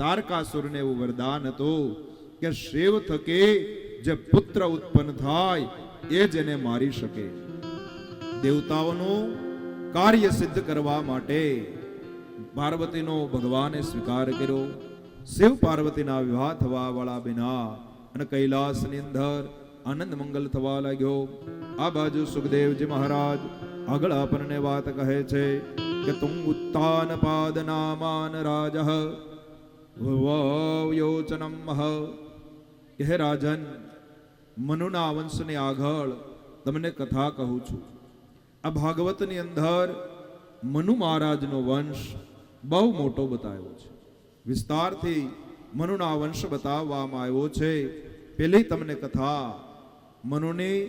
તારકાસુરને એવું વરદાન હતું કે શિવ થકી જે પુત્ર ઉત્પન્ન થાય એ જ એને મારી શકે. દેવતાઓનું કાર્ય સિદ્ધ કરવા માટે પાર્વતીનો ભગવાને સ્વીકાર કર્યો. શિવ પાર્વતીના વિવાહ થવા વાળા બિના અને કૈલાસની અંદર આનંદ મંગલ થવા લાગ્યો. આ બાજુ સુખદેવજી મહારાજ આગળ આપણને વાત કહે છે કે તુમ ઉત્તાન પાદ નામાન રાજઃ યોચનમ હે રાજન, મનુના વંશની આગળ તમને કથા કહું છું. આ ભાગવતની અંદર મનુ મહારાજનો વંશ બહુ મોટો બતાવ્યો છે. વિસ્તારથી મનુના વંશ બતાવવામાં આવ્યો છે. પેલી તમને કથા મનુની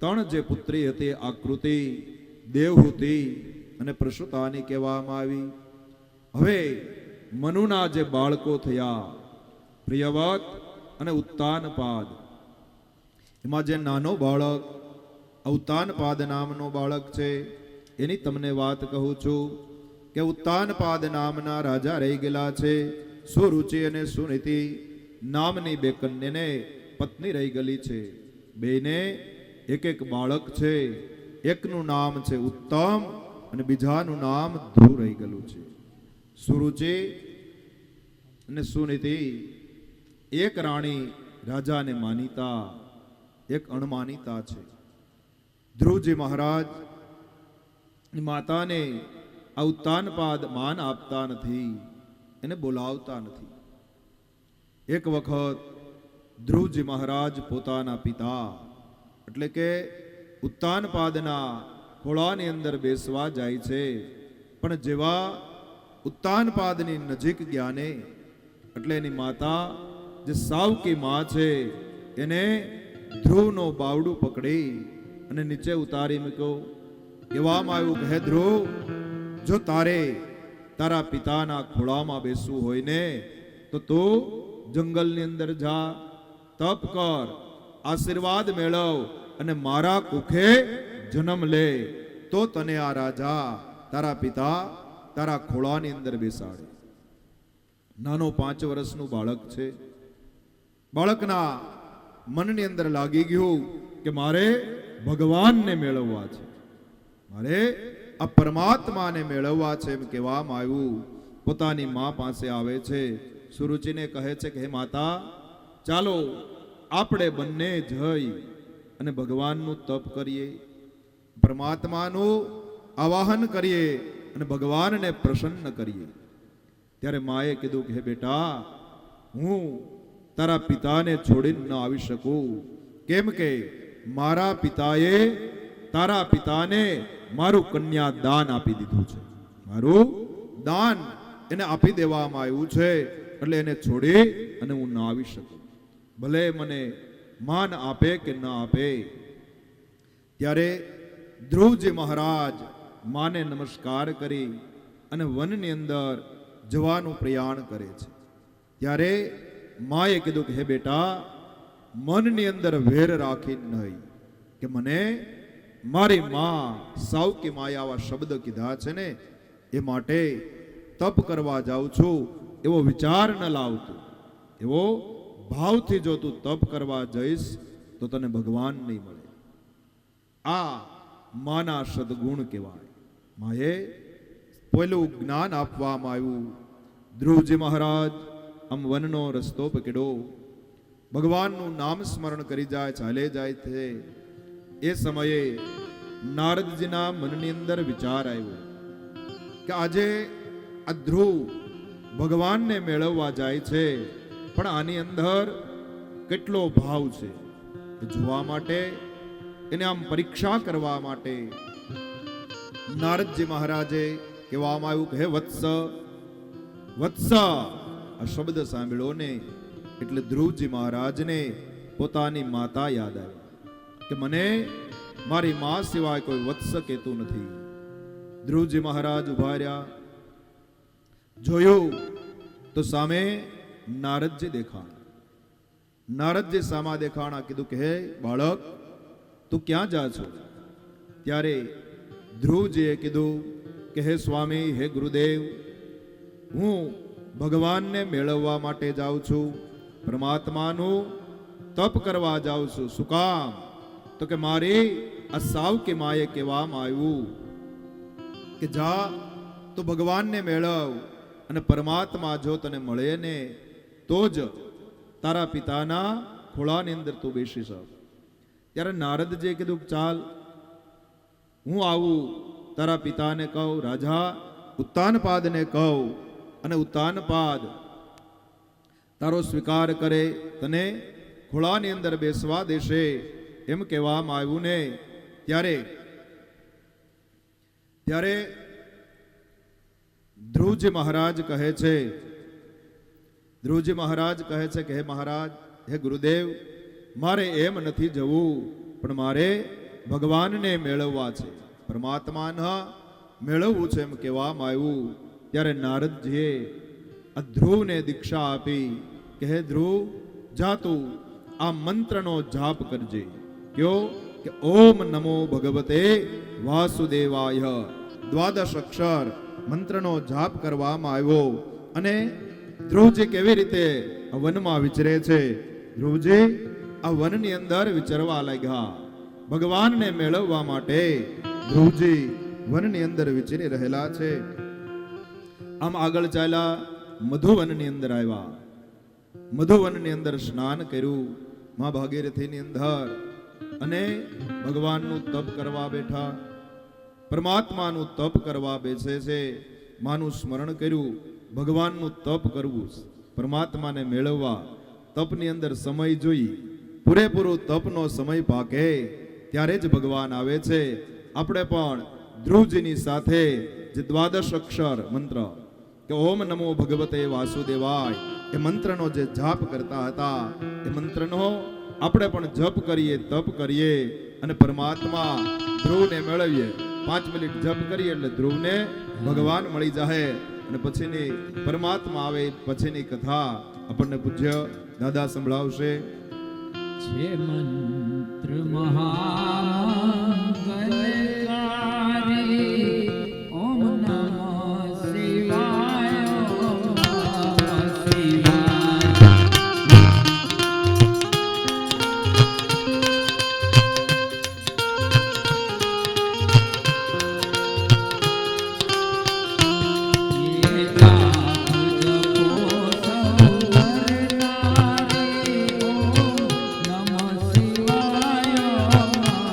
ત્રણ જે પુત્રી હતી, આકૃતિ, દેવહૂતિ અને પ્રસૂતાની કહેવામાં આવી. હવે મનુના જે બાળકો થયા, પ્રિયવત અને ઉત્તાનપાદ, એમાં જે નાનો બાળક ઉત્તાનપાદ નામનો બાળક છે એની તમને વાત કહું છું કે ઉત્તાનપાદ નામના રાજા રહી ગયેલા છે. સુરુચિ અને સુનીતિ નામની બે કન્યાને પત્ની રહી ગયેલી છે. બેને એક એક બાળક છે. એકનું નામ છે ઉત્તમ અને બીજાનું નામ ધ્રુવ રહી ગયેલું છે. સુરુચિ અને સુનીતિ એક રાણી રાજાને માનીતા, એક અણમાનીતા છે. ધ્રુવજી મહારાજ માતાને આ ઉત્તાનપાદ માન આપતા નથી, એને બોલાવતા નથી. એક વખત ધ્રુવજી મહારાજ પોતાના પિતા એટલે કે ઉત્તાનપાદના ખોળાની અંદર બેસવા જાય છે. પણ જેવા ઉત્તાનપાદની નજીક ગયા ને એટલે એની માતા જે સાવકી માં છે એને ધ્રુવનો બાવડું પકડી અને નીચે ઉતારી મૂક્યો. કહેવામાં આવ્યું કે હે ધ્રુવ, જો તારે તારા પિતાના ખોળામાં બેસવું હોય ને તો તું જંગલની અંદર જા, તપ કર, આશીર્વાદ મેળવ અને મારા કુખે જન્મ લે, તો તને આ રાજા તારા પિતા તારા ખોળાની અંદર બેસાડે. નાનો 5 વર્ષનું બાળક છે. બાળકના મનની અંદર લાગી ગયું કે મારે ભગવાનને મેળવવા છે, મારે આ પરમાત્માને મેળવવા છે એમ કહેવામાં આવ્યું. પોતાની મા પાસે આવે છે. સુરુચિને કહે છે કે હે માતા, ચાલો આપણે બંને જઈ અને ભગવાનનું તપ કરીએ, પરમાત્માનું આવાહન કરીએ અને ભગવાનને પ્રસન્ન કરીએ. ત્યારે માએ કીધું કે હે બેટા, હું તારા પિતાને છોડીને ન આવી શકું, કેમ કે મારા પિતાએ તારા પિતાને મારું કન્યા દાન આપી દીધું છે. મારું દાન એને આપી દેવામાં આવ્યું છે, એટલે એને છોડી અને હું ના આવી શકું, ભલે મને માન આપે કે ન આપે. ત્યારે ધ્રુવજી મહારાજ માને નમસ્કાર કરી અને વનની અંદર જવાનું પ્રયાણ કરે છે. ત્યારે માએ કીધું કે હે બેટા, મનની અંદર વેર રાખી નહીં કે મને મારી માં સાવકી માએ આવા શબ્દ કીધા છે ને એ માટે તપ કરવા જાઉં છું, એવો વિચાર ન લાવતું. એવો ભાવથી જો તું તપ કરવા જઈશ તો તને ભગવાન નહીં મળે. આ માના સદગુણ કહેવાય. માએ પહેલું જ્ઞાન આપવામાં આવ્યું. ધ્રુવજી મહારાજ આમ વનનો રસ્તો પકડ્યો, ભગવાનનું નામ સ્મરણ કરી જાય, ચાલે જાય છે. એ સમયે નારદજીના મનની અંદર વિચાર આવ્યો કે આજે આ ધ્રુવ ભગવાનને મેળવવા જાય છે, પણ આની અંદર કેટલો ભાવ છે એ જોવા માટે, એને આમ પરીક્ષા કરવા માટે નારદજી મહારાજે કહેવામાં આવ્યું કે હે વત્સ, વત્સ, આ શબ્દ સાંભળ્યો ને એટલે ધ્રુવજી મહારાજને પોતાની માતા યાદ આવી કે મને મારી માં સિવાય કોઈ વત્સ કહેતું નથી. ધ્રુવજી મહારાજ ઉભા રહ્યા, જોયું તો સામે નારદજી દેખાણા. નારદજી સામા દેખાણા. કીધું કે હે બાળક, તું ક્યાં જા છો? ત્યારે ધ્રુવજીએ કીધું કે હે સ્વામી, હે ગુરુદેવ, હું ભગવાનને મેળવવા માટે જાઉં છું, પરમાત્માનું તપ કરવા જાઉં છું. શું કામ? તો કે મારી આ સાવ કે માએ કહેવામાં આવ્યું કે જા તો ભગવાનને મેળવ, અને પરમાત્મા જો તને મળે ને તો જ તારા પિતાના ખોળાની અંદર તું બેસી શક. ત્યારે નારદજીએ કીધું ચાલ હું આવું, તારા પિતાને કહું, રાજા ઉત્તાનપાદને કહું, અને ઉત્તાનપાદ તારો સ્વીકાર કરે, તને ખોળાની અંદર બેસવા દેશે, એમ કહેવામાં આવ્યું ને. ત્યારે ધ્રુવજી મહારાજ કહે છે, કે હે મહારાજ, હે ગુરુદેવ, મારે એમ નથી જવું, પણ મારે ભગવાનને મેળવવા છે, પરમાત્માને મેળવવું છે, એમ કહેવામાં આવ્યું. ત્યારે નારદજીએ આ ધ્રુવને દીક્ષા આપી કે હે ધ્રુવ, જા તું આ મંત્રનો જાપ કરજે. કયો? કે ઓમ નમો ભગવતે વાસુદેવાય. દ્વાદશ અક્ષર મંત્રનો જાપ કરવામાં આવ્યો. અને ધ્રુવજી કેવી રીતે આ વનમાં વિચરે છે? ધ્રુવજી આ વનની અંદર વિચરવા લાગ્યા. ભગવાનને મેળવવા માટે ધ્રુવજી વનની અંદર વિચરી રહેલા છે. આમ આગળ ચાલ્યા, મધુવનની અંદર આવ્યા. મધુવનની અંદર સ્નાન કર્યું મા ભાગીરથીની અંદર, અને ભગવાનનું તપ કરવા બેઠા. પરમાત્માનું તપ કરવા બેસે છે. માનું સ્મરણ કર્યું. ભગવાનનું તપ કરવું, પરમાત્માને મેળવવા, તપની અંદર સમય જોઈ, પૂરેપૂરો તપનો સમય પાકે ત્યારે જ ભગવાન આવે છે. આપણે પણ ધ્રુવજીની સાથે જે દ્વાદશ અક્ષર મંત્ર કે ઓમ નમો ભગવતે વાસુદેવાય, એ મંત્રનો જે જાપ કરતા હતા, એ મંત્રનો આપણે પણ જપ કરીએ, તપ કરીએ, અને પરમાત્મા ધ્રુવને મેળવીએ. 5 મિનિટ જપ કરીએ એટલે ધ્રુવને ભગવાન મળી જાય, અને પછીની પરમાત્મા આવે, પછીની કથા આપણને પૂજ્ય દાદા સંભળાવશે. જે મંત્ર મહાગણકારી, ઓમ નમઃ શિવાય, ઓમ નમઃ શિવાય. ये जाप जपो सौवरनारी, ओम नमः શિવાય, ઓમ નમઃ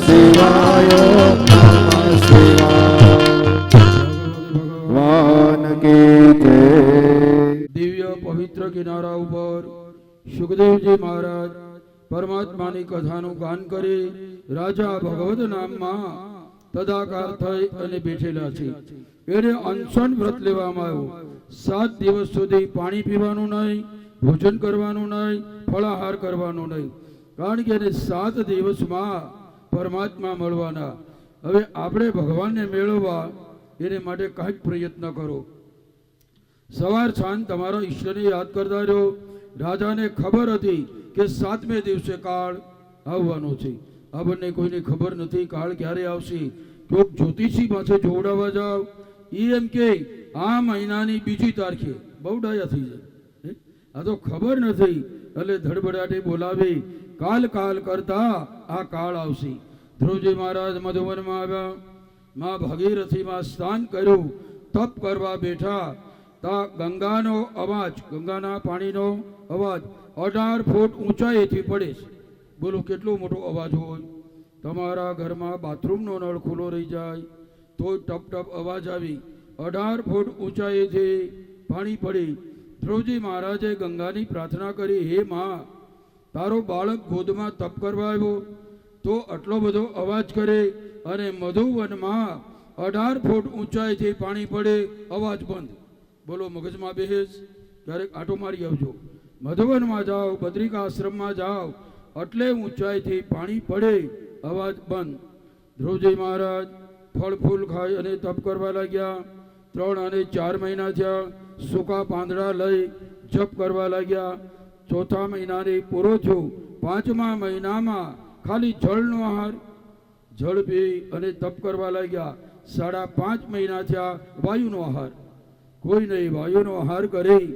શિવાય ઓમ નમઃ શિવાય ભગવાન કી જય દિવ્ય પવિત્ર કિનારા ઉપર સુખદેવજી મહારાજ પરમાત્માની કથાનું ગાન કરી રાજા ભગવત નામમાં તદાકાર થઈ અને બેઠેલા છે. એને અનશન વ્રત લેવામાં આવ્યું. 7 દિવસ સુધી પાણી પીવાનું નહીં, ભોજન કરવાનું નહીં, ફળાહાર કરવાનું નહીં, કારણ કે એને 7 દિવસમાં પરમાત્મા મળવાના. હવે આપણે ભગવાનને મેળવવા એને માટે કાંઈક પ્રયત્ન કરો. સવાર સાંજ તમારા ઈશ્વરને યાદ કરતા રહો. રાજાને ખબર હતી કે 7મે દિવસે કાળ આવવાનો છે. આપણને કોઈને ખબર નથી કાળ ક્યારે આવશે. કોઈક જ્યોતિષી પાસે જોડાવા જાવ, એ એમ કે આ મહિનાની 2જી તારીખે. બહુ ડાયા થઈ જાય. આ તો ખબર નથી એટલે ધડબડાટે બોલાવી કાલ કાલ કરતા આ કાળ આવશે. ધ્રુવજી મહારાજ મધુવનમાં આવ્યા. માં ભાગીરથીમાં સ્નાન કર્યું, તપ કરવા બેઠા. તા ગંગાનો અવાજ, ગંગાના પાણીનો અવાજ 18 ફૂટ ઊંચાઈથી પડે છે. બોલો કેટલો મોટો અવાજ હોય. તમારા ઘરમાં બાથરૂમનો નળ ખુલ્લો રહી જાય તો ટપ ટપ અવાજ આવી 18 ફૂટ ઊંચાઈથી પાણી પડી. ધ્રુવજી મહારાજે ગંગાની પ્રાર્થના કરી, હે માં, તારો બાળક ગોદમાં તપ કરવા આવ્યો તો આટલો બધો અવાજ કરે અને મધુવનમાં 18 ફૂટ ઊંચાઈથી પાણી પડે, અવાજ બંધ. બોલો મગજમાં બેસ. ક્યારેક આંટો મારી આવજો. મધુવનમાં જાઓ, બદ્રિકા આશ્રમમાં જાઓ, એટલે ઊંચાઈથી પાણી પડે, અવાજ બંધ. ધ્રુવજી મહારાજ ફળ ફૂલ ખાઈ અને તપ કરવા લાગ્યા. 3 અને 4 મહિના થયા. સૂકા પાંદડા લઈ જપ કરવા લાગ્યા. 4થા મહિનાને પૂરો થયો. 5મા મહિનામાં ખાલી જળનો આહાર, જળ પી અને તપ કરવા લાગ્યા. 5.5 મહિના થયા. વાયુનો આહાર કોઈ નહીં, વાયુનો આહાર કરી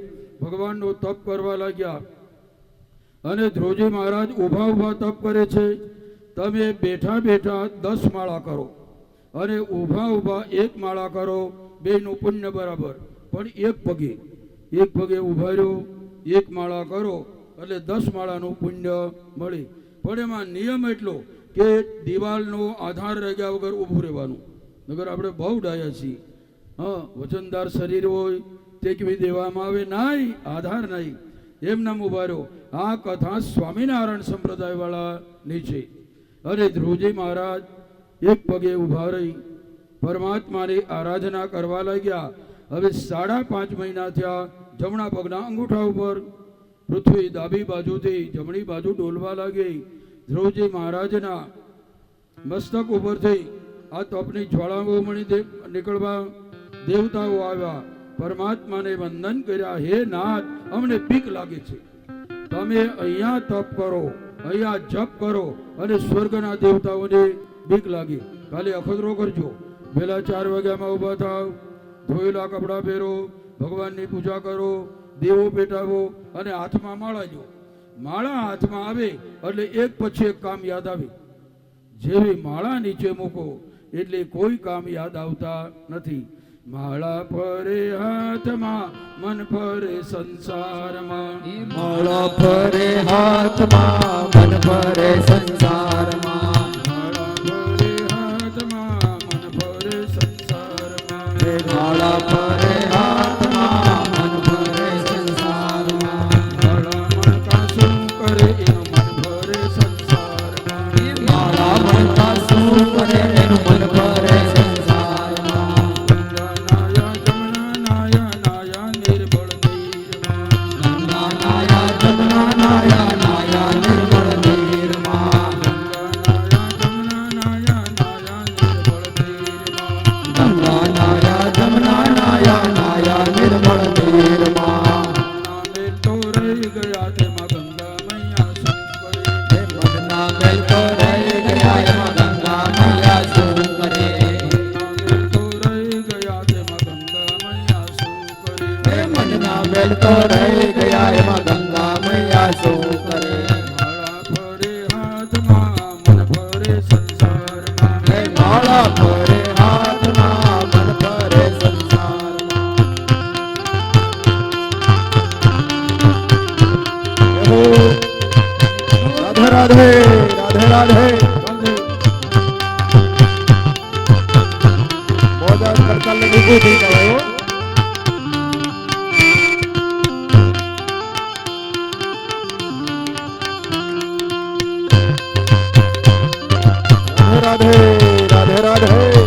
ભગવાનનો તપ કરવા લાગ્યા. અને ધ્રુવજી મહારાજ ઊભા ઊભા તપ કરે છે. તમે બેઠા બેઠા 10 માળા કરો અને ઊભા ઊભા 1 માળા કરો, બેનું પુણ્ય બરાબર. પણ એક પગે ઊભા રહ્યો, 1 માળા કરો એટલે 10 માળાનું પુણ્ય મળે. પણ એમાં નિયમ એટલો કે દિવાલનો આધાર રાખ્યા વગર ઊભું રહેવાનું. નગર આપણે બહુ ડાયા છીએ. હા, વજનદાર શરીર હોય ટેકવી દેવામાં આવે, નહીં, આધાર નહીં, એમનામ ઉભા રહ્યો. આ કથા સ્વામિનારાયણ સંપ્રદાયવાળાની છે. અને ધ્રુવજી મહારાજ એક પગે ઊભા રહી પરમાત્માની આરાધના કરવા લાગ્યા. હવે 5.5 મહિના થયા. જમણા પગના અંગૂઠા ઉપર પૃથ્વી ડાબી બાજુથી જમણી બાજુ ડોલવા લાગી. ધ્રુવજી મહારાજના મસ્તક ઉપરથી આ તપની જ્વાળાઓ મળી નીકળવા દેવતાઓ આવ્યા. પરમાત્માને વંદન કર્યા, હે નાથ, અમને બીક લાગે છે, તમે અહીંયા તપ કરો, અહીંયા જપ કરો. અને સ્વર્ગના દેવતાઓને બીક લાગી. કાલે અખતરો કરજો. વહેલા 4 વાગ્યામાં ઊભા થાવ, ધોયેલા કપડાં પહેરો, ભગવાનની પૂજા કરો, દેવો પેટાવો અને હાથમાં માળા જો. માળા હાથમાં આવે એટલે એક પછી એક કામ યાદ આવે. જેવી માળા નીચે મૂકો એટલે કોઈ કામ યાદ આવતા નથી. માળા ફરે હાથમાં, મન ફરે સંસારમાં. માળા ફરે હાથમાં, મન ફરે સંસારમાં. માળા ફરે હાથમાં, મન ફરે સંસારમાં. માળા ફરે હાથમાં, મન ફરે સંસારમાં. માળા મન કા શું કરે એનું મન ફરે સંસારમાં. માળા મન કા શું કરે એનું મન ફરે સંસારમાં. ગંગા નાયા જમના નાયા નાયા નિર્બળ નીરમાં. ગંગા નાયા જમના નાયા નાયા નિર્મળ નીરમાં. ગંગા નાયા જમના નાયા નાયા નિર્બળ નીરમાં. ગંગા નાયા જમના નાયા નાયા નિર્મળ નીરમાં. નામે તો રહી ગયા તેમાં ગંગા મૈયા શું કરે. મનના મેલ તો રહી ગયા એમાં ગંગા મૈયા શું કરે. નામે તો રહી ગયા તેમાં ગંગા મૈયા શું કરે. મનના મેલ તો રહી ગયા એમાં ગંગા મૈયા શું કરે. માળા ફરે હાથમાં, મન ફરે સંસારમાં. માળા ફરે હાથમાં, મન ફરે સંસારમાં. રાધે રાધે રાધે રાધે. રાધે. ઉભી કરાયો. રાધે રાધે રાધે રાધે.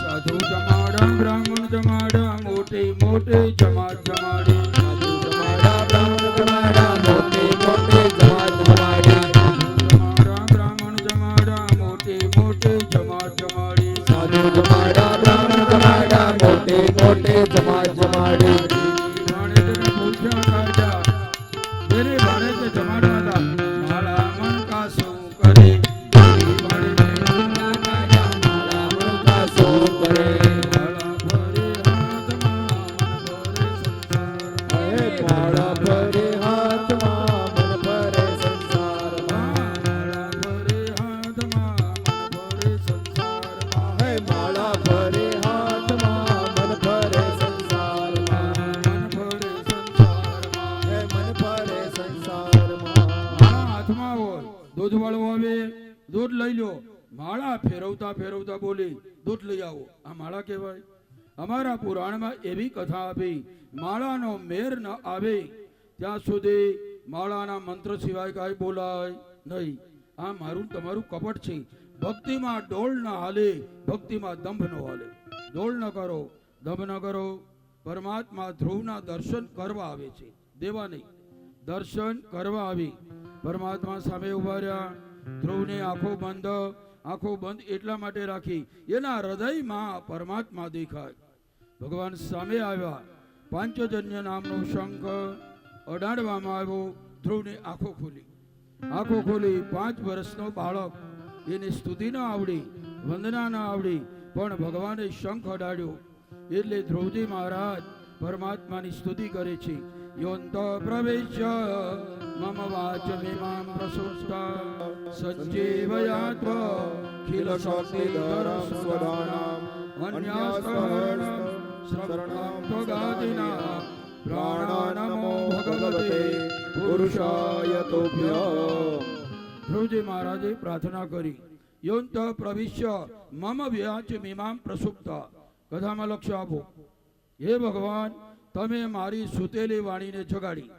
સાધુ જમાડા બ્રાહ્મણ જમાડા મોટી મોટી જમાત જમાડી. સાધુ જમાડા બ્રાહ્મણ જમાડા મોટી મોટી જમાત જમાડી. જમાડા બ્રાહ્મણ જમાડા મોટી મોટી જમાત જમાડી. સાધુ જમાડા બ્રાહ્મણ જમાડા મોટી મોટી જમાત જમાડી. ભાણેજને પૂછ્યા કાઢ્યા તેને ભાણેજને જમાડવા હતા. મારા મન કા શું કરે ભાણેજને પૂછ્યા કાઢ્યા. મારા મન કા શું કરે. માળા ભરે હાથમાં મન ભરે સંસારમાં. માળા ભરે હાથમાં મન ભરે સંસારમાં. હે માળા ભરે હાથમાં મન ભરે સંસારમાં. મન ભરે સંસારમાં. હે મન ભરે સંસારમાં. માળા હાથમાં હોય દૂધ વાળો આવે દૂધ લઈ લો. માળા ફેરવતા ફેરવતા બોલી દૂધ લઈ આવો. આ માળા કહેવાય. અમારા પુરાણમાં એવી કથા આપી માળાનો મેર ન આવે ત્યાં સુધી માળાના મંત્ર સિવાય કાંઈ બોલાય નહીં. આ મારું તમારું કપટ છે. ભક્તિમાં ડોળ ન હાલે, ભક્તિમાં દંભ ન હાલે. ડોળ ન કરો, દંભ ન કરો. પરમાત્મા ધ્રુવના દર્શન કરવા આવે છે, દેવા નહીં. દર્શન કરવા આવી પરમાત્મા સામે ઉભા રહ્યા. ધ્રુવની આંખો બંધ એટલા માટે રાખી એના હૃદયમાં પરમાત્મા દેખાય. ભગવાન સામે આવ્યા. પાંચજન્ય નામનો શંખ અડાડવામાં આવ્યો. ધ્રુવની આંખો ખોલી. 5 વર્ષનો બાળક, એની સ્તુતિ ન આવડી, વંદના ન આવડી, પણ ભગવાને શંખ અડાડ્યો એટલે ધ્રુવજી મહારાજ પરમાત્માની સ્તુતિ કરે છે. યોંત પ્રવેશ્ય મમ વાચમિમાં પ્રસુપ્તા સંજીવયાત્વ ખિલ શક્તિધરં સ્વદાનાં અન્યાસ્તહરણ શરણં ત્વગાદિના પ્રાણાનમો ભગવતે પુરુષાય તોભ્યં. ધ્રુવજી મહારાજે પ્રાર્થના કરી. યોંત પ્રવિશ્ય મમ વ્યાચમિમાં પ્રસુપ્તા. કથામાં લક્ષ્ય આપો. હે ભગવાન, તમે મારી સૂતેલી વાણીને જગાડી.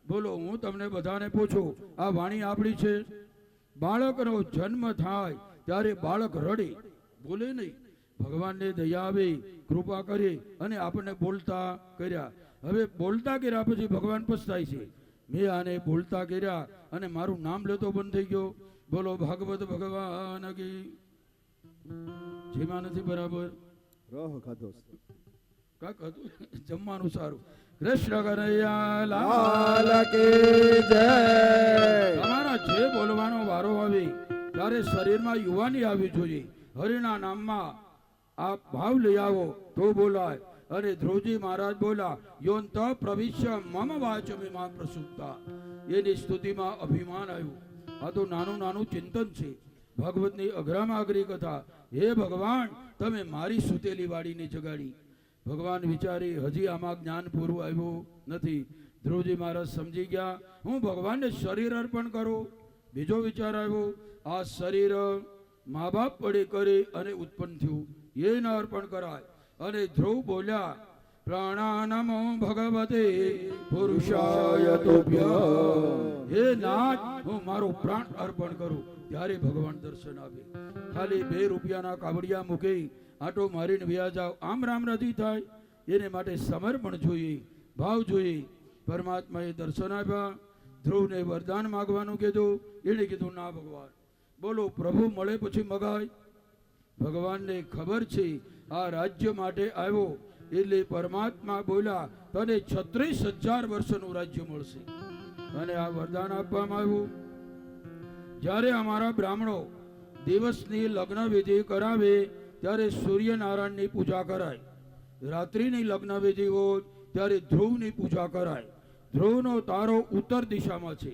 બોલો, હું તમને બધાને પૂછું, આ વાણી આપણી છે? બાળકનો જન્મ થાય ત્યારે બાળક રડે, બોલે નહીં. ભગવાનને દયા આવી, કૃપા કરી અને આપણને બોલતા કર્યા. હવે બોલતા કર્યા પછી ભગવાન પછતાય છે, મેં આને બોલતા કર્યા અને મારું નામ લેતો બંધ થઈ ગયો. બોલો ભાગવત ભગવાન કી. જેમાં નથી બરાબર કાક હતું જમવાનું સારું. કૃષ્ણ કનૈયા લાલ કી જય. તમારા જે બોલવાનો વારો આવે ત્યારે શરીરમાં યુવાની આવવી જોઈએ. હરિના નામમાં આ ભાવ લઈ આવો તો બોલાય. અને ધ્રુવજી મહારાજ બોલા, યોંત પ્રવિશ્ય મમ વાચમિમાં પ્રસુપ્તા. એની સ્તુતિમાં અભિમાન આવ્યું. આ તો નાનું નાનું ચિંતન છે. ભાગવતની અઘરામાં અઘરી કથા. હે ભગવાન, તમે મારી સૂતેલી વાડીને જગાડી. ભગવાન વિચારી હજી આમાં જ્ઞાન પૂરું આવ્યું નથી. ધ્રુવજી મહારાજ સમજી ગયા, હું ભગવાનને શરીર અર્પણ કરું. બીજો વિચાર આવ્યો, આ શરીર મા બાપ પડે કરી અને ઉત્પન્ન થયું, એ ન અર્પણ કરાય. અને ધ્રુવ બોલ્યા, પ્રાણાનમો ભગવતે પુરુષાય તોભ્યં. હે નાથ, હું મારો પ્રાણ અર્પણ કરું. ત્યારે ભગવાન દર્શન આપે. ખાલી 2 રૂપિયાના કાવડિયા મૂકી આટો મારીને વ્યા જાવ, આમ રામ નથી થાય. એને માટે સમર્પણ જોઈએ, ભાવ જોઈએ. પરમાત્માએ દર્શન આપ્યા. ધ્રુવને વરદાન માગવાનું કીધું. એને કીધું, ના ભગવાન, બોલો પ્રભુ મળે પછી મગાય. ભગવાનને ખબર છે આ રાજ્ય માટે આવ્યો એટલે પરમાત્મા બોલ્યા, તને 36,000 વર્ષનું રાજ્ય મળશે. અને આ વરદાન આપવામાં આવ્યું. જ્યારે અમારા બ્રાહ્મણો દિવસની લગ્ન વિધિ કરાવે ત્યારે સૂર્યનારાયણની પૂજા કરાય. રાત્રિની લગ્ન વિધિ હોય ત્યારે ધ્રુવની પૂજા કરાય. ધ્રુવનો તારો ઉત્તર દિશામાં છે,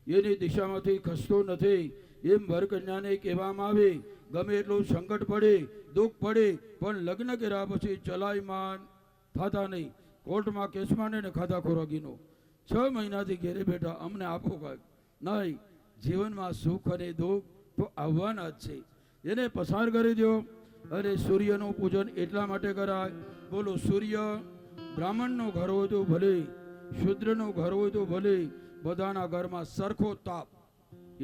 એની દિશામાંથી ખસતો નથી. એમ વરકન્યાને કહેવામાં આવે, ગમે એટલું સંકટ પડે, દુઃખ પડે, પણ લગ્ન કર્યા પછી ચલાયમાન થતા નહીં. કોર્ટમાં કેસમાં ને ખાધા ખોરાકીનો 6 મહિનાથી ઘેરે બેઠા અમને આપો કાંઈક. નહીં, જીવનમાં સુખ અને દુઃખ તો આવવાના જ છે, એને પસાર કરી દો. અને સૂર્યનું પૂજન એટલા માટે કરાય, બોલો સૂર્ય બ્રાહ્મણનું ઘર હોય તો ભલે, શૂદ્રનું ઘર હોય તો ભલે, બધાના ઘરમાં સરખો તાપ.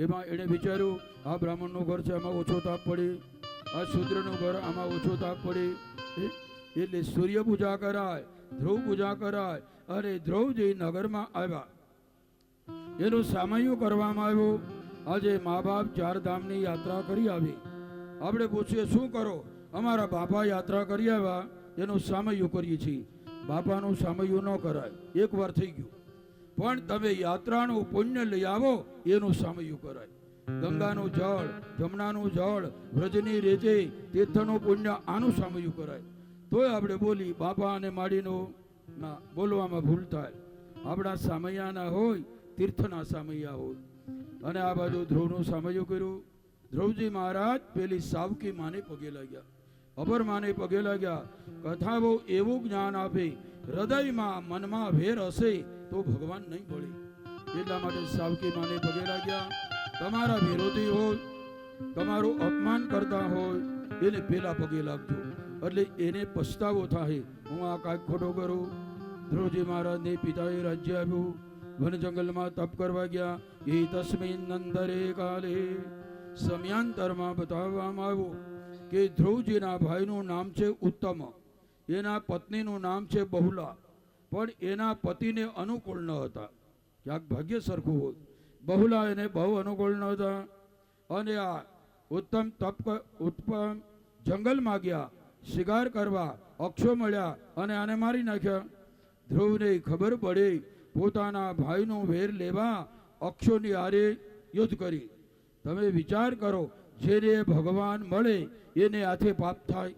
એમાં એણે વિચાર્યું આ બ્રાહ્મણનું ઘર છે આમાં ઓછો તાપ પડે, આ શૂદ્રનું ઘર આમાં ઓછો તાપ પડે, એટલે સૂર્ય પૂજા કરાય, ધ્રુવ પૂજા કરાય. અને ધ્રુવજી નગરમાં આવ્યા, એનું સામયું કરવામાં આવ્યું. આજે મા બાપ 4 ધામની યાત્રા કરી આવી. આપણે પૂછીએ શું કરો? અમારા બાપા યાત્રા કરી આવ્યા, એનું સામયું કરીએ છીએ. બાપાનું સામયું ન કરાય, એક વાર થઈ ગયું. પણ તમે યાત્રાનું પુણ્ય લઈ આવો એનું સામયું કરાય. ગંગાનું જળ, જમનાનું જળ, વ્રજની રેતે તીર્થનું પુણ્ય, આનું સામયું કરાય. તોય આપણે બોલી બાપા અને માડીનું ના બોલવામાં ભૂલ થાય. આપણા સામૈયાના હોય, તીર્થના સામૈયા હોય. અને આ બાજુ ધ્રુવનું સામયું કર્યું. ધ્રુવજી મહારાજ પેલી સાવકી માને પગે લાગ્યા, અપર માને પગે લાગ્યા. કથાઓ એવું જ્ઞાન આપે, હૃદયમાં મનમાં વેર હશે તો ભગવાન નહીં મળે. એટલા માટે સાવકી માને પગે લાગ્યા. તમારા વિરોધી હોય, તમારું અપમાન કરતા હોય, એને પેલા પગે લાગજો, એટલે એને પછતાવો થાય હું આ કાંઈક ખોટો કરું. ધ્રુવજી મહારાજને પિતાએ રાજ્ય આપ્યું, વન જંગલમાં તપ કરવા ગયા. એ તસ્મિન નંદરે કાલે સમયાંતરમાં બતાવવામાં આવ્યું કે ધ્રુવજીના ભાઈનું નામ છે ઉત્તમ, એના પત્નીનું નામ છે બહુલા. પણ એના પતિને અનુકૂળ ન હતા, ક્યાંક ભાગ્ય સરખું હોય. બહુલા એને બહુ અનુકૂળ ન હતા. અને આ ઉત્તમ જંગલમાં ગયા શિકાર કરવા, અક્ષો મળ્યા અને આને મારી નાખ્યા. ધ્રુવને ખબર પડી, પોતાના ભાઈનું વેર લેવા અક્ષોની હારે યુદ્ધ કરી. તમે વિચાર કરો, જેને ભગવાન મળે એને હાથે પાપ થાય.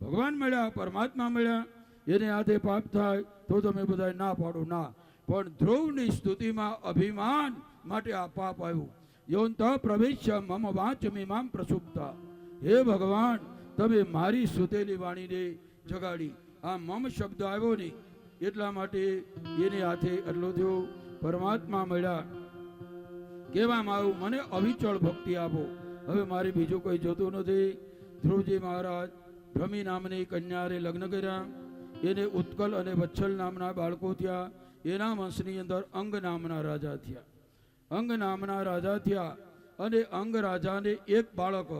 ભગવાન મળ્યા, પરમાત્મા મળ્યા, એને હાથે પાપ થાય તો તમે બધા ના પાડો ના. પણ ધ્રુવની સ્તુતિમાં અભિમાન માટે આ પાપ આવ્યું. યોંત પ્રવેશ્ય મમ વાચમિમામ પ્રસુપ્તા. હે ભગવાન, તમે મારી સુતેલી વાણીને જગાડી. આ મમ શબ્દ આવ્યો નહીં, એટલા માટે એને હાથે એટલો થયો. પરમાત્મા મળ્યા, કહેવામાં આવ્યું મને અવિચળ ભક્તિ આપો, હવે મારે બીજું કોઈ જોતું નથી. ધ્રુવજી મહારાજ ભ્રમી નામની કન્યારે લગ્ન કર્યા. એને ઉત્કલ અને વત્સલ નામના બાળકો થયા. એના વંશની અંદર અંગ નામના રાજા થયા. અંગ નામના રાજા થયા. અને અંગ રાજાને એક બાળક,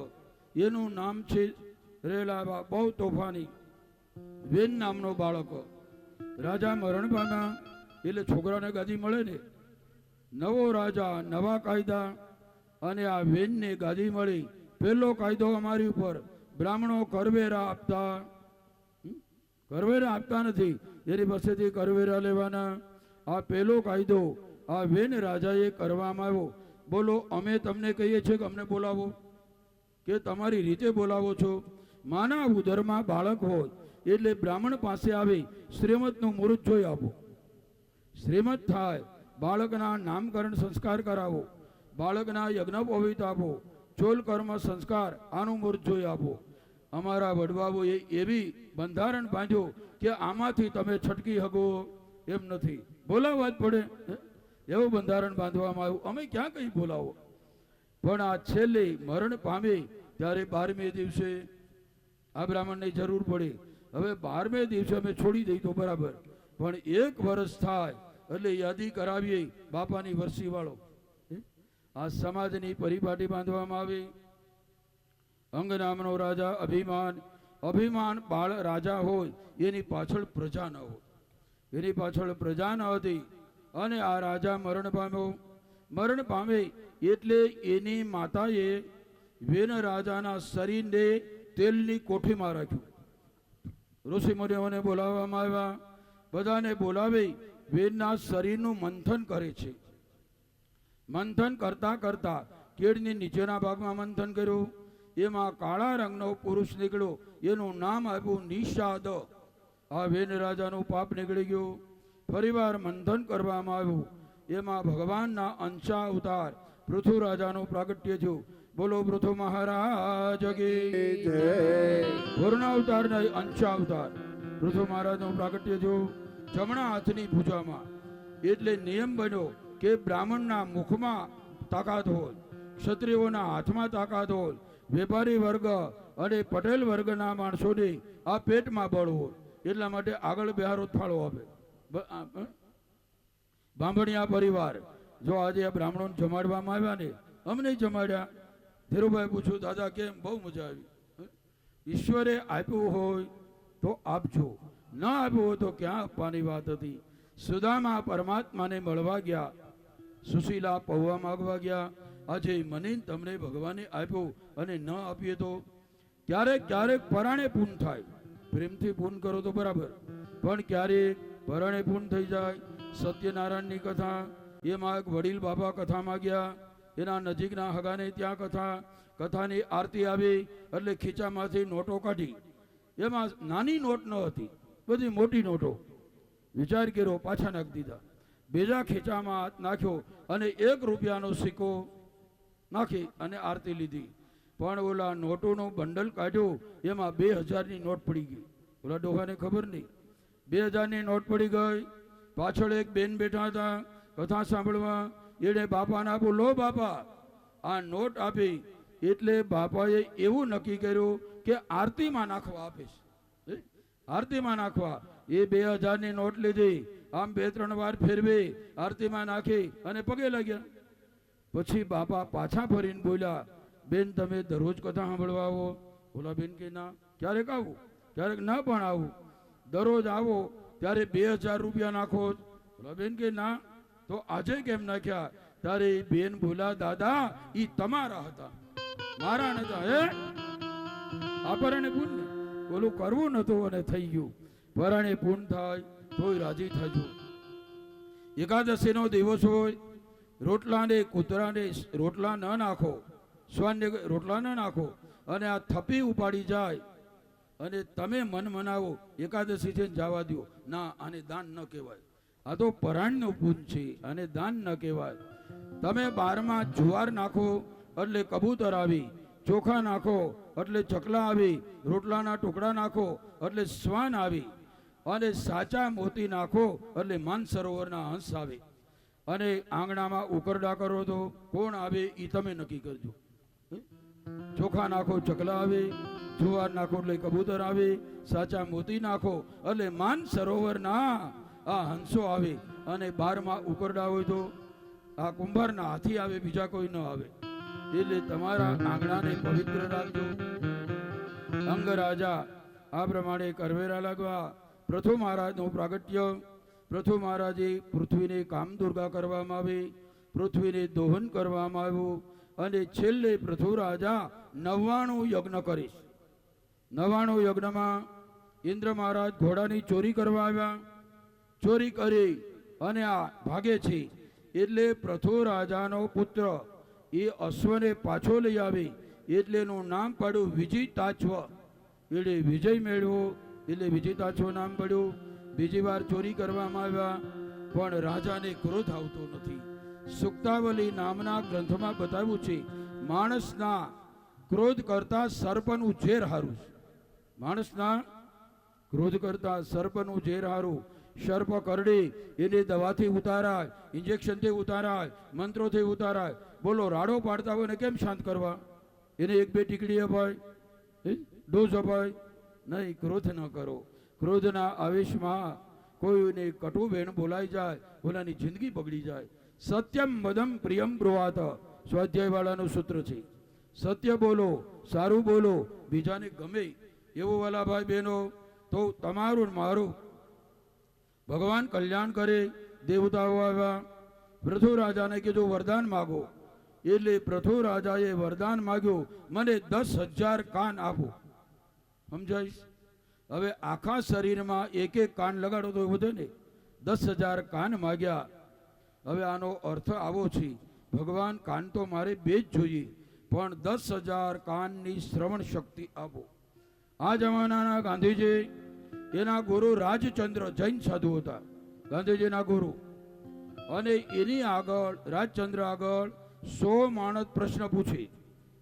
એનું નામ છે રેલા, બહુ તોફાની, વેન નામનો બાળક. રાજા મરણ પામ્યા એટલે છોકરાને ગાદી મળે ને, નવો રાજા, નવા કાયદા, અને આ વેનને ગાદી મળી. પહેલો કાયદો અમારી ઉપર, બ્રાહ્મણો કરવેરા આપતા નથી, એની પાસેથી કરવેરા લેવાના. આ પહેલો કાયદો આ વેન રાજાએ કરવામાં આવ્યો. બોલો, અમે તમને કહીએ છીએ કે અમને બોલાવો, કે તમારી રીતે બોલાવો છો? માના ઉદરમાં બાળક હોય એટલે બ્રાહ્મણ પાસે આવી શ્રીમતનું મુહૂર્ત જોઈ આપો. શ્રીમત થાય, બાળકના નામકરણ સંસ્કાર કરાવો, બાળકના યજ્ઞોપવિત આપો, ચોલ કર્મ સંસ્કાર, આનું મુહૂર્ત જોઈ આપો. અમારા વડવાઓએ એવી બંધારણ બાંધ્યો કે આમાંથી તમે છટકી શકો એમ નથી, બોલાવવા જ પડે. એવું બંધારણ બાંધવામાં આવ્યું. અમે ક્યાં કઈ બોલાવો? પણ આ છેલ્લે મરણ પામે ત્યારે 12મે દિવસે આ બ્રાહ્મણની જરૂર પડી. હવે 12મે દિવસે અમે છોડી દઈએ તો બરાબર, પણ 1 વર્ષ થાય એટલે યાદી કરાવીએ બાપાની વરસી વાળો. આ સમાજની પરિપાટી બાંધવામાં આવી. અંગ નામનો રાજા અભિમાન બાળ રાજા હોય એની પાછળ પ્રજા ન હોય, એની પાછળ પ્રજા ન હતી. અને આ રાજા મરણ પામ્યો. મરણ પામે એટલે એની માતાએ વેન રાજાના શરીરને તેલની કોઠીમાં રાખ્યું. ઋષિમુનિઓને બોલાવવામાં આવ્યા. બધાને બોલાવી વેનના શરીરનું મંથન કરે છે. મંથન કરતા કરતા કેળની નીચેના ભાગમાં મંથન કર્યું. એમાં કાળા રંગનો પુરુષ નીકળ્યો. એનું નામ આપ્યું નિષાદ. આ વેન રાજાનું પાપ નીકળી ગયું. ફરીવાર મંથન કરવામાં આવ્યું. એમાં ભગવાનના અંશા અવતાર પૃથુ રાજાનું પ્રાગટ્ય થયું. બોલો પૃથુ મહારાજ કી જય. પૂર્ણ અવતાર નહીં, અંશા અવતાર. પૃથુ મહારાજનું પ્રાગટ્ય થયું જમણા હાથની ભુજામાં. એટલે નિયમ બન્યો કે બ્રાહ્મણના મુખમાં તાકાત હોય, ક્ષત્રિયોના હાથમાં તાકાત હોય, વેપારી વર્ગ અને પટેલ વર્ગના માણસોને આ પેટમાં બળ હોય. એટલા માટે આગળ બિહારો ફાળો આપે. બાંભણિયા પરિવાર જો આજે આ બ્રાહ્મણોને જમાડવામાં આવ્યા ને, અમને જમાડ્યા. ધીરુભાઈ પૂછ્યું દાદા કેમ? બહુ મજા આવી. ઈશ્વરે આપ્યું હોય તો આપજો, ન આપ્યું હોય તો ક્યાં આપવાની વાત હતી. સુદામા પરમાત્માને મળવા ગયા, સુશીલા પૌવા માગવા ગયા. આજે મને તમને ભગવાને આપ્યું અને ન આપીએ તો? ક્યારેક ક્યારેક પરાણે પૂન થાય, પ્રેમથી પૂન કરો તો બરાબર, પણ ક્યારેક પરાણે પૂન થઈ જાય. સત્યનારાયણની કથા, એમાં એક વડીલ બાબા કથામાં ગયા, એના નજીકના હગાને ત્યાં કથાની આરતી આવી એટલે ખીચામાંથી નોટો કાઢી. એમાં નાની નોટ ન હતી, બધી મોટી નોટો. વિચાર કર્યો, પાછા નાખી દીધા. બીજા ખીચામાં હાથ નાખ્યો અને 1 રૂપિયાનો સિક્કો નાખી અને આરતી લીધી. પણ ઓલા નોટોનું બંડલ કાઢ્યું, એમાં 2000ની નોટ પડી ગઈ. ઓલા ડોહાને ખબર નહીં, 2000ની નોટ પડી ગઈ. પાછળ એક બેન બેઠા હતા કથા સાંભળવા. એને બાપાને આપું, લો બાપા આ નોટ આપી. એટલે બાપાએ એવું નક્કી કર્યું કે આરતીમાં નાખવા આપીશ, આરતીમાં નાખવા. એ 2000ની નોટ લીધી, આમ 2-3 વાર ફેરવી, આરતીમાં નાખી અને પગે લાગ્યા. પછી બાપા પાછા ફરીને બોલ્યા, બેન તમે દરરોજ કથા સાંભળવા આવો? બોલા બેન કે ના, ક્યારેક આવું, ક્યારેક ના પણ આવું. દરરોજ આવો ત્યારે 2000 રૂપિયા નાખો? બોલા બેન કે ના. તો આજે કેમ નાખ્યા? ત્યારે બેન બોલા, દાદા ઈ તમારા હતા, મારા નતા. હે આપરણે પૂન ને બોલું કરવું નતું અને થઈ ગયું. પરાણે પૂન થાય તોય રાજી થજો. એકાદશીનો દિવસ હોય, રોટલાને કૂતરાને રોટલા ન નાખો, શ્વાનને રોટલા ન નાખો અને આ થપી ઉપાડી જાય અને તમે મન મનાવો એકાદશી છે જવા દો. ના, આને દાન ન કહેવાય, આ તો પરાણનું પૂન છે, અને દાન ન કહેવાય. તમે 12માં જુવાર નાખો એટલે કબૂતર આવી, ચોખા નાખો એટલે ચકલા આવી, રોટલાના ટુકડા નાખો એટલે શ્વાન આવી, અને સાચા મોતી નાખો એટલે માનસરોવરના હંસ આવે. અને આંગણામાં ઉકરડા કરો તો કોણ આવે એ તમે નક્કી કરજો. ચોખા નાખો ચકલા આવે, જુવાર નાખો એટલે કબૂતર આવે, સાચા મોતી નાખો એટલે માનસરોવરના આ હંસો આવે. અને 12માં ઉકરડા હોય તો આ કુંભારના હાથી આવે, બીજા કોઈ ન આવે. એટલે તમારા આંગણાને પવિત્ર રાખજો. અંગરાજા આ પ્રમાણે કરવેરા લાગવા. પૃથુ મહારાજનું પ્રાગટ્ય. પૃથુ મહારાજે પૃથ્વીને કામદુર્ગા કરવામાં આવી, પૃથ્વીને દોહન કરવામાં આવ્યું. અને છેલ્લે પૃથુ રાજા 99 યજ્ઞ કરીશ. 99 યજ્ઞમાં ઇન્દ્ર મહારાજ ઘોડાની ચોરી કરવા આવ્યા. ચોરી કરી અને આ ભાગે છે. એટલે પૃથુ રાજાનો પુત્ર એ અશ્વને પાછો લઈ આવી, એટલે એનું નામ પડ્યું વિજિતાશ્વ. એટલે વિજય મેળવો એટલે વિજિતાશ્વ નામ પડ્યું. બીજી વાર ચોરી કરવામાં આવ્યા, પણ રાજાને ક્રોધ આવતો નથી. સુક્તાવલી નામના ગ્રંથમાં બતાવ્યું છે, માણસના ક્રોધ કરતા સર્પનું ઝેર હારું છે. માણસના ક્રોધ કરતા સર્પનું ઝેર હારું. સર્પ કરડે એને દવાથી ઉતારાય, ઇન્જેક્શનથી ઉતારાય, મંત્રોથી ઉતારાય. બોલો, રાડો પાડતા હોય ને કેમ શાંત કરવા? એને 1-2 ટીકડી અપાય, ડોઝ અપાય નહીં. ક્રોધ ન કરો. ક્રોધના આવેશમાં કોઈને કટુ વેણ બોલાઈ જાય, ઓલાની જિંદગી બગડી જાય. સત્યમ વદમ પ્રિયમ બ્રુવાત સ્વાધ્યાય વાળાનું સૂત્ર છે. સત્ય બોલો, સારું બોલો, બીજાને ગમે એવું. વાલા ભાઈ બહેનો, તો તમારું મારું ભગવાન કલ્યાણ કરે. દેવતાઓ આવ્યા, પૃથુ રાજાને કીધું વરદાન માગો. એટલે પૃથુ રાજાએ વરદાન માગ્યું, મને 10,000 કાન આપો. સમજાય? હવે આખા શરીરમાં 1-1 કાન લગાડો તો વધે ને. 10,000 કાન માગ્યા. હવે આનો અર્થ આવો છે, ભગવાન કાન તો મારે 2 જ જોઈએ, પણ 10,000 કાનની શ્રવણ શક્તિ આપો. આ જમાનાના ગાંધીજી, એના ગુરુ રાજચંદ્ર જૈન સાધુ હતા, ગાંધીજીના ગુરુ. અને એની આગળ રાજચંદ્ર આગળ 100 માણસ પ્રશ્ન પૂછે,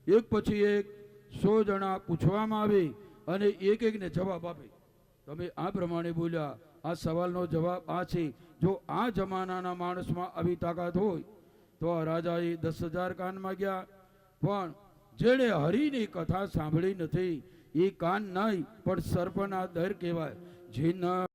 એક પછી એક 100 જણા પૂછવામાં આવે અને એક એકને જવાબ આપે. તમે આ પ્રમાણે બોલ્યા. આ સવાલનો જવાબ આ છે, જો આ જમાનાના માણસમાં આવી તાકાત હોય તો આ રાજાએ 10,000 કાન માગ્યા, પણ જેણે હરિની કથા સાંભળી નથી એ કાન નહીં પણ સર્પના દર કહેવાય. જેના